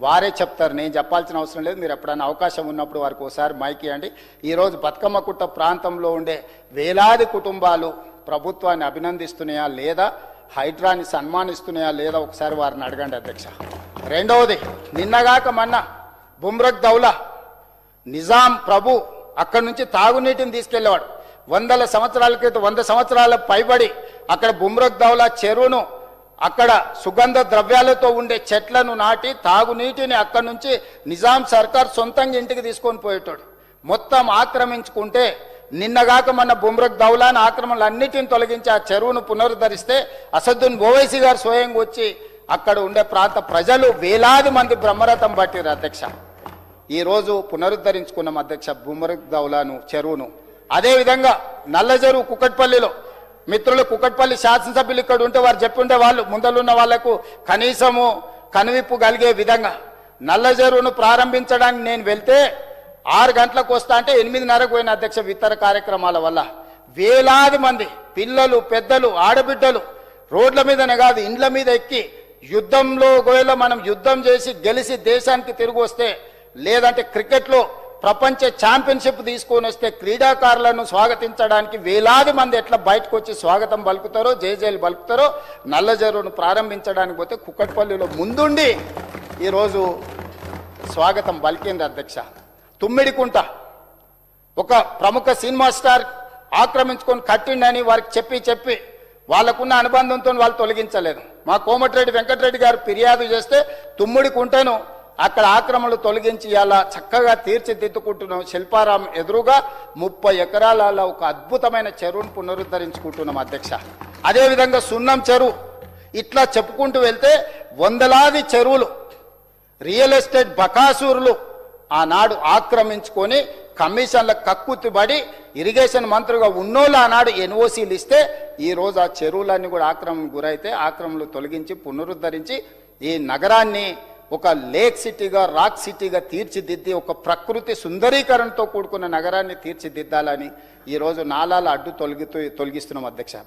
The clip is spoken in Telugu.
వారే చెప్తారు, నేను చెప్పాల్సిన అవసరం లేదు. మీరు ఎప్పుడైనా అవకాశం ఉన్నప్పుడు వారికి ఒకసారి మైక్ ఇవ్వండి. ఈరోజు బతుకమ్మకుట్ట ప్రాంతంలో ఉండే వేలాది కుటుంబాలు ప్రభుత్వాన్ని అభినందిస్తున్నాయా లేదా, హైడ్రాని సన్మానిస్తున్నాయా లేదా ఒకసారి వారిని అడగండి అధ్యక్ష. రెండవది, నిన్నగాక మొన్న బుమ్రక్ దౌలా నిజాం ప్రభు అక్కడి నుంచి తాగునీటిని తీసుకెళ్లేవాడు. 100 సంవత్సరాల క్రితం, 100 సంవత్సరాల పైబడి అక్కడ బుమ్రక్ దౌలా చెరువును, అక్కడ సుగంధ ద్రవ్యాలతో ఉండే చెట్లను నాటి తాగునీటిని అక్కడి నుంచి నిజాం సర్కార్ సొంతంగా ఇంటికి తీసుకొని పోయేటోడు. మొత్తం ఆక్రమించుకుంటే నిన్నగాక మన బుమ్రక్ దౌలాని ఆక్రమణలన్నిటిని తొలగించి ఆ చెరువును పునరుద్ధరిస్తే అసదుద్దీన్ ఓవైసీ గారు స్వయంగా వచ్చి అక్కడ ఉండే ప్రాంత ప్రజలు వేలాది మంది బ్రహ్మరథం పట్టిరు అధ్యక్ష. ఈరోజు పునరుద్ధరించుకున్నాం అధ్యక్ష బుమ్రక్ దౌలాను చెరువును. అదేవిధంగా నల్ల చెరువు కుకట్పల్లిలో మిత్రులు, కుకట్పల్లి శాసనసభ్యులు ఇక్కడ ఉంటే వారు చెప్పుండే వాళ్ళు ముందలున్న వాళ్లకు కనీసము కనువిప్పు కలిగే విధంగా నల్ల చెరువును ప్రారంభించడానికి నేను వెళ్తే 6 గంటలకు వస్తా అంటే 8:30కు పోయిన అధ్యక్ష. ఇతర కార్యక్రమాల వల్ల వేలాది మంది పిల్లలు, పెద్దలు, ఆడబిడ్డలు రోడ్ల మీదనే కాదు ఇండ్ల మీద ఎక్కి యుద్ధంలో ఒకవేళ మనం యుద్ధం చేసి గెలిచి దేశానికి తిరిగి వస్తే, లేదంటే క్రికెట్లో ప్రపంచ ఛాంపియన్షిప్ తీసుకొని వస్తే క్రీడాకారులను స్వాగతించడానికి వేలాది మంది ఎట్లా బయటకు వచ్చి స్వాగతం పలుకుతారో, జేజేలు పలుకుతారో, నల్ల చెరువును ప్రారంభించడానికి పోతే కుకట్పల్లిలో ముందుండి ఈరోజు స్వాగతం పలికింది అధ్యక్ష. తుమ్మిడికుంట ఒక ప్రముఖ సినిమా స్టార్ ఆక్రమించుకొని కట్టిండని వారికి చెప్పి వాళ్ళకున్న అనుబంధంతో వాళ్ళు తొలగించలేదు. మా కోమటిరెడ్డి వెంకటరెడ్డి గారు ఫిర్యాదు చేస్తే తుమ్మిడికుంటను అక్కడ ఆక్రమణలు తొలగించి ఇలా చక్కగా తీర్చిదిద్దుకుంటున్నాం. శిల్పారాం ఎదురుగా 30 ఎకరాల ఒక అద్భుతమైన చెరువును పునరుద్ధరించుకుంటున్నాం అధ్యక్ష. అదేవిధంగా సున్నం చెరువు, ఇట్లా చెప్పుకుంటూ వెళ్తే వందలాది చెరువులు రియల్ ఎస్టేట్ బకాసూరులు ఆనాడు ఆక్రమించుకొని కమిషన్ల కక్కుతుబడి ఇరిగేషన్ మంత్రిగా ఉన్నోళ్ళు ఆనాడు ఎన్ఓసీలు ఇస్తే ఈరోజు ఆ చెరువులన్నీ కూడా ఆక్రమణకు గురైతే ఆక్రమణలు తొలగించి పునరుద్ధరించి ఈ నగరాన్ని ఒక లేక్ సిటీగా, రాక్ సిటీగా తీర్చిదిద్ది ఒక ప్రకృతి సుందరీకరణతో కూడుకున్న నగరాన్ని తీర్చిదిద్దాలని ఈరోజు నాలాల అడ్డు తొలగిస్తున్నాం అధ్యక్ష.